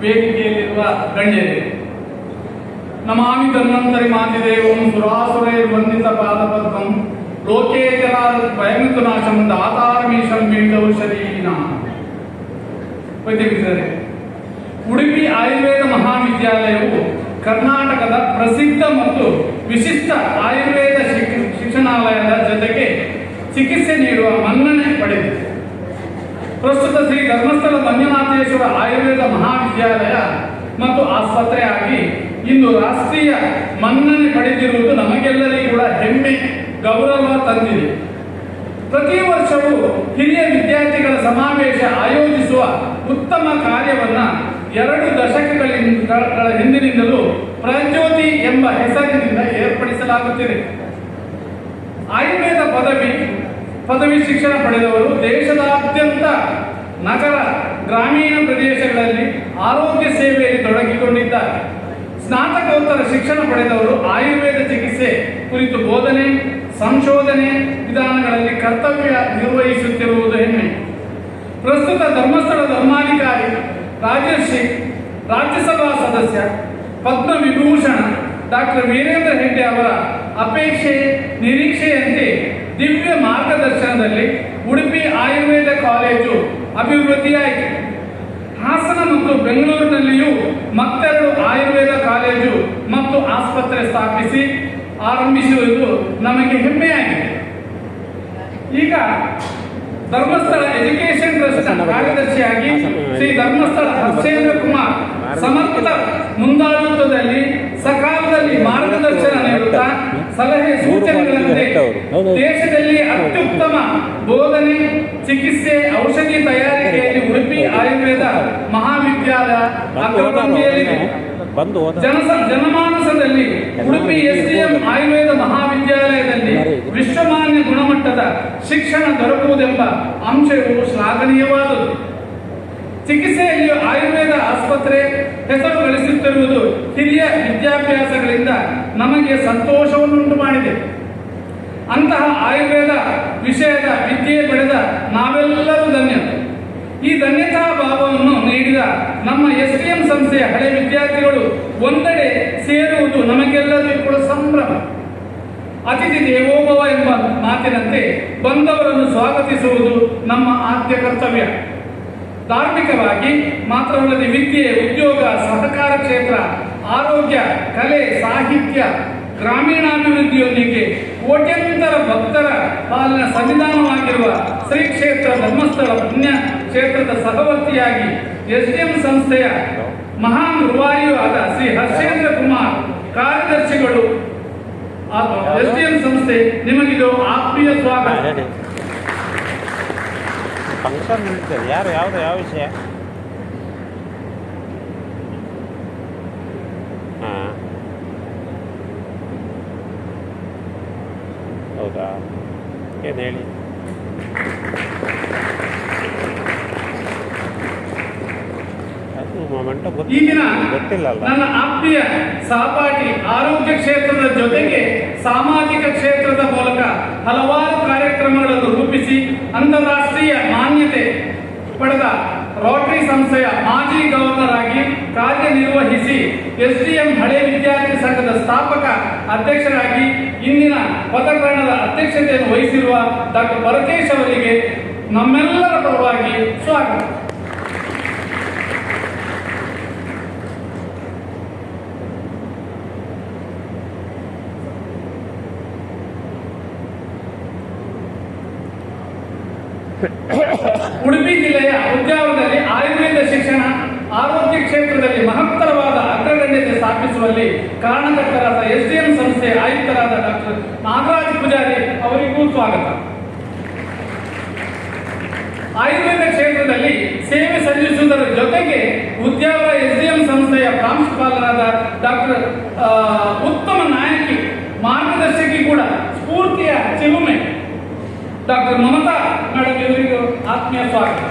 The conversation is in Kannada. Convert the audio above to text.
ವೇದಿಕೆಯಲ್ಲಿರುವ ಗಣ್ಯರೇ, ನಮಾಮಿ ಧನ್ವಂತರಿ ಮಾತಿದೇವಂ ಸುರಾಸುರೈರ್ವಂದಿತ ಪಾದಪದ್ಮಂ ಲೋಕೇ ಭಯಮಿತು ನಾಶಂ ದಾತಾರಮೀಶಂ ಬೀಜೌಷಧೀನಾ. ವೈದ್ಯರಿದ್ದಾರೆ. ಉಡುಪಿ ಆಯುರ್ವೇದ ಮಹಾವಿದ್ಯಾಲಯವು ಕರ್ನಾಟಕದ ಪ್ರಸಿದ್ಧ ಮತ್ತು ವಿಶಿಷ್ಟ ಆಯುರ್ವೇದ ಶಿಕ್ಷಣಾಲಯದ ಜೊತೆಗೆ ಚಿಕಿತ್ಸೆ ನೀಡುವ ಮನ್ನಣೆ ಪಡೆದಿದೆ. ಪ್ರಸ್ತುತ ಶ್ರೀ ಧರ್ಮಸ್ಥಳ ಮಂಜುನಾಥೇಶ್ವರ ಆಯುರ್ವೇದ ಮಹಾವಿದ್ಯಾಲಯ ಮತ್ತು ಆಸ್ಪತ್ರೆಯಾಗಿ ಇಂದು ರಾಷ್ಟ್ರೀಯ ಮನ್ನಣೆ ಪಡೆದಿರುವುದು ನಮಗೆಲ್ಲರಿಗೂ ಕೂಡ ಹೆಮ್ಮೆ, ಗೌರವ ತಂದಿದೆ. ಪ್ರತಿ ವರ್ಷವೂ ಹಿರಿಯ ವಿದ್ಯಾರ್ಥಿಗಳ ಸಮಾವೇಶ ಆಯೋಜಿಸುವ ಉತ್ತಮ ಕಾರ್ಯವನ್ನು 2 ದಶಕಗಳ ಹಿಂದಿನಿಂದಲೂ ಪ್ರಜ್ಯೋತಿ ಎಂಬ ಹೆಸರಿನಿಂದ ಏರ್ಪಡಿಸಲಾಗುತ್ತಿದೆ. ಆಯುರ್ವೇದ ಪದವಿ ಶಿಕ್ಷಣ ಪಡೆದವರು ದೇಶದಾದ್ಯಂತ ನಗರ, ಗ್ರಾಮೀಣ ಪ್ರದೇಶಗಳಲ್ಲಿ ಆರೋಗ್ಯ ಸೇವೆಯಲ್ಲಿ ತೊಡಗಿಕೊಂಡಿದ್ದಾರೆ. ಸ್ನಾತಕೋತ್ತರ ಶಿಕ್ಷಣ ಪಡೆದವರು ಆಯುರ್ವೇದ ಚಿಕಿತ್ಸೆ ಕುರಿತು ಬೋಧನೆ, ಸಂಶೋಧನೆ ವಿಧಾನಗಳಲ್ಲಿ ಕರ್ತವ್ಯ ನಿರ್ವಹಿಸುತ್ತಿರುವುದು ಹೆಮ್ಮೆ. ಪ್ರಸ್ತುತ ಧರ್ಮಸ್ಥಳ ಧರ್ಮಾಧಿಕಾರಿ, ರಾಜಶ್ರೀ, ರಾಜ್ಯಸಭಾ ಸದಸ್ಯ, ಪದ್ಮವಿಭೂಷಣ ಡಾಕ್ಟರ್ ವೀರೇಂದ್ರ ಹೆಗ್ಡೆ ಅವರ ಅಪೇಕ್ಷೆ ನಿರೀಕ್ಷೆಯಂತೆ ದಿವ್ಯ ಮಾರ್ಗದರ್ಶನದಲ್ಲಿ ಉಡುಪಿ ಆಯುರ್ವೇದ ಕಾಲೇಜು ಅಭಿವೃದ್ಧಿಯಾಯಿತು. ಹಾಸನ ಮತ್ತು ಬೆಂಗಳೂರಿನಲ್ಲಿಯೂ ಮತ್ತೆರಡು ಆಯುರ್ವೇದ ಕಾಲೇಜು ಮತ್ತು ಆಸ್ಪತ್ರೆ ಸ್ಥಾಪಿಸಿ ಆರಂಭಿಸುವುದು ನಮಗೆ ಹೆಮ್ಮೆಯಾಗಿದೆ. ಈಗ ಧರ್ಮಸ್ಥಳ ಎಜುಕೇಶನ್ ಟ್ರಸ್ಟ್ ಕಾರ್ಯದರ್ಶಿಯಾಗಿ ಶ್ರೀ ಧರ್ಮಸ್ಥಳ ಹರ್ಷೇಂದ್ರ ಕುಮಾರ್ ಸಮರ್ಥ ಮುಂದಾಳತ್ವದಲ್ಲಿ ಸಕಾಲದಲ್ಲಿ ಮಾರ್ಗದರ್ಶನ ನೀಡುತ್ತಾ ಸಲಹೆ ಸೂಚನೆಗಳಂತೆ ದೇಶದಲ್ಲಿ ಅತ್ಯುತ್ತಮ ಬೋಧನೆ, ಚಿಕಿತ್ಸೆ, ಔಷಧಿ ತಯಾರಿಕೆಯಲ್ಲಿ ಉಡುಪಿ ಆಯುರ್ವೇದ ಮಹಾವಿದ್ಯಾಲಯ ಅಗ್ರಪಂಕ್ತಿಯಲ್ಲಿದೆ. ಜನಮಾನಸದಲ್ಲಿ ಉಡುಪಿ ಎಸ್ಡಿಎಂ ಆಯುರ್ವೇದ ಮಹಾವಿದ್ಯಾಲಯದಲ್ಲಿ ವಿಶ್ವಮಾನ್ಯ ಗುಣಮಟ್ಟದ ಶಿಕ್ಷಣ ದೊರಕುವುದೆಂಬ ಅಂಶವು ಶ್ಲಾಘನೀಯವಾದುದು. ಚಿಕಿತ್ಸೆಯಲ್ಲಿ ಆಯುರ್ವೇದ ಆಸ್ಪತ್ರೆ ಹೆಸರು ಗಳಿಸುತ್ತಿರುವುದು ಹಿರಿಯ ವಿದ್ಯಾಭ್ಯಾಸಗಳಿಂದ ನಮಗೆ ಸಂತೋಷವನ್ನುಂಟು ಮಾಡಿದೆ. ಅಂತಹ ಆಯುರ್ವೇದ ವಿಷಯದ ವಿದ್ಯೆ ಪಡೆದ ನಾವೆಲ್ಲರೂ ಧನ್ಯರು. ಈ ಧನ್ಯತಾ ಭಾವವನ್ನು ನೀಡಿದ ನಮ್ಮ ಎಸ್ಡಿಎಂ ಸಂಸ್ಥೆಯ ಹಳೆ ವಿದ್ಯಾರ್ಥಿಗಳು ಒಂದೆಡೆ ಸೇರುವುದು ನಮಗೆಲ್ಲರಿಗೂ ಕೂಡ ಸಂಭ್ರಮ. ಅತಿಥಿ ದೇವೋಭವ ಎಂಬ ಮಾತಿನಂತೆ ಬಂದವರನ್ನು ಸ್ವಾಗತಿಸುವುದು ನಮ್ಮ ಆದ್ಯ ಕರ್ತವ್ಯ. ಧಾರ್ಮಿಕವಾಗಿ ಮಾತ್ರವಲ್ಲದೆ ವಿದ್ಯೆ, ಉದ್ಯೋಗ, ಸಹಕಾರ ಕ್ಷೇತ್ರ, ಆರೋಗ್ಯ, ಕಲೆ, ಸಾಹಿತ್ಯ, ಗ್ರಾಮೀಣಾಭಿವೃದ್ಧಿಯೊಂದಿಗೆ ಕೋಟ್ಯಂತರ ಭಕ್ತರ ಪಾಲಿನ ಸಂವಿಧಾನವಾಗಿರುವ ಶ್ರೀ ಕ್ಷೇತ್ರ ಧರ್ಮಸ್ಥಳ ಪುಣ್ಯ ಕ್ಷೇತ್ರದ ಸಹವರ್ತಿಯಾಗಿ ಎಸ್ಡಿಎಂ ಸಂಸ್ಥೆಯ ಮಹಾನ್ ರೂವಾರಿಯೂ ಆದ ಶ್ರೀ ಹರ್ಷೇಂದ್ರ ಕುಮಾರ್ ಕಾರ್ಯದರ್ಶಿಗಳು ಎಸ್ಡಿಎಂ ಸಂಸ್ಥೆ ನಿಮಗಿದು ಆತ್ಮೀಯ ಸ್ವಾಗತ. ಫಂಕ್ಷನ್ ನಡೀತದೆ. ಯಾವ ವಿಷಯ? ಹಾಂ, ಹೌದಾ? ಏನು ಹೇಳಿ? ಈಗಿನ ನನ್ನ ಆತ್ಮೀಯ ಸಹಪಾಠಿ ಆರೋಗ್ಯ ಕ್ಷೇತ್ರದ ಜೊತೆಗೆ ಸಾಮಾಜಿಕ ಕ್ಷೇತ್ರದ ಮೂಲಕ ಹಲವಾರು ಕಾರ್ಯಕ್ರಮಗಳನ್ನು ರೂಪಿಸಿ ಅಂತಾರಾಷ್ಟ್ರೀಯ ಮಾನ್ಯತೆ ಪಡೆದ ರೋಟರಿ ಸಂಸ್ಥೆಯ ಮಾಜಿ ಗವರ್ನರ್ ಆಗಿ ಕಾರ್ಯನಿರ್ವಹಿಸಿ ಎಸ್ಡಿಎಂ ಹಳೆ ವಿದ್ಯಾರ್ಥಿ ಸಂಘದ ಸ್ಥಾಪಕ ಅಧ್ಯಕ್ಷರಾಗಿ ಇಂದಿನ ಪದಗ್ರಹಣದ ಅಧ್ಯಕ್ಷತೆಯನ್ನು ವಹಿಸಿರುವ ಡಾಕ್ಟರ್ ಪರಕೇಶ್ ಅವರಿಗೆ ನಮ್ಮೆಲ್ಲರ ಪರವಾಗಿ ಸ್ವಾಗತ. ಉಡುಪಿ ಜಿಲ್ಲೆಯ ಉದ್ಯಾನದಲ್ಲಿ ಆಯುರ್ವೇದ ಶಿಕ್ಷಣ, ಆರೋಗ್ಯ ಕ್ಷೇತ್ರದಲ್ಲಿ ಮಹತ್ತರವಾದ ಅಗ್ರಗಣ್ಯತೆ ಸ್ಥಾಪಿಸುವಲ್ಲಿ ಕಾರಣಕರ್ತರಾದ ಎಸ್ಡಿಎಂ ಸಂಸ್ಥೆಯ ಆಯುಕ್ತರಾದ ಡಾಕ್ಟರ್ ನಾಗರಾಜ್ ಪೂಜಾರಿ ಅವರಿಗೂ ಸ್ವಾಗತ. ಆಯುರ್ವೇದ ಕ್ಷೇತ್ರದಲ್ಲಿ ಸೇವೆ ಸಲ್ಲಿಸುವುದರ ಜೊತೆಗೆ ಉದ್ಯಾವರ ಎಸ್ಡಿಎಂ ಸಂಸ್ಥೆಯ ಪ್ರಾಂಶುಪಾಲರಾದ ಡಾಕ್ಟರ್ ಉತ್ತಮ ನಾಯಕಿ, ಮಾರ್ಗದರ್ಶಕಿ ಕೂಡ ಸ್ಫೂರ್ತಿಯ ಚಿಲುಮೆ ಡಾಕ್ಟರ್ ಮಮತಾ ಮೇಡಮ್ ಇವರಿಗೂ ಆತ್ಮೀಯ ಸ್ವಾಗತ.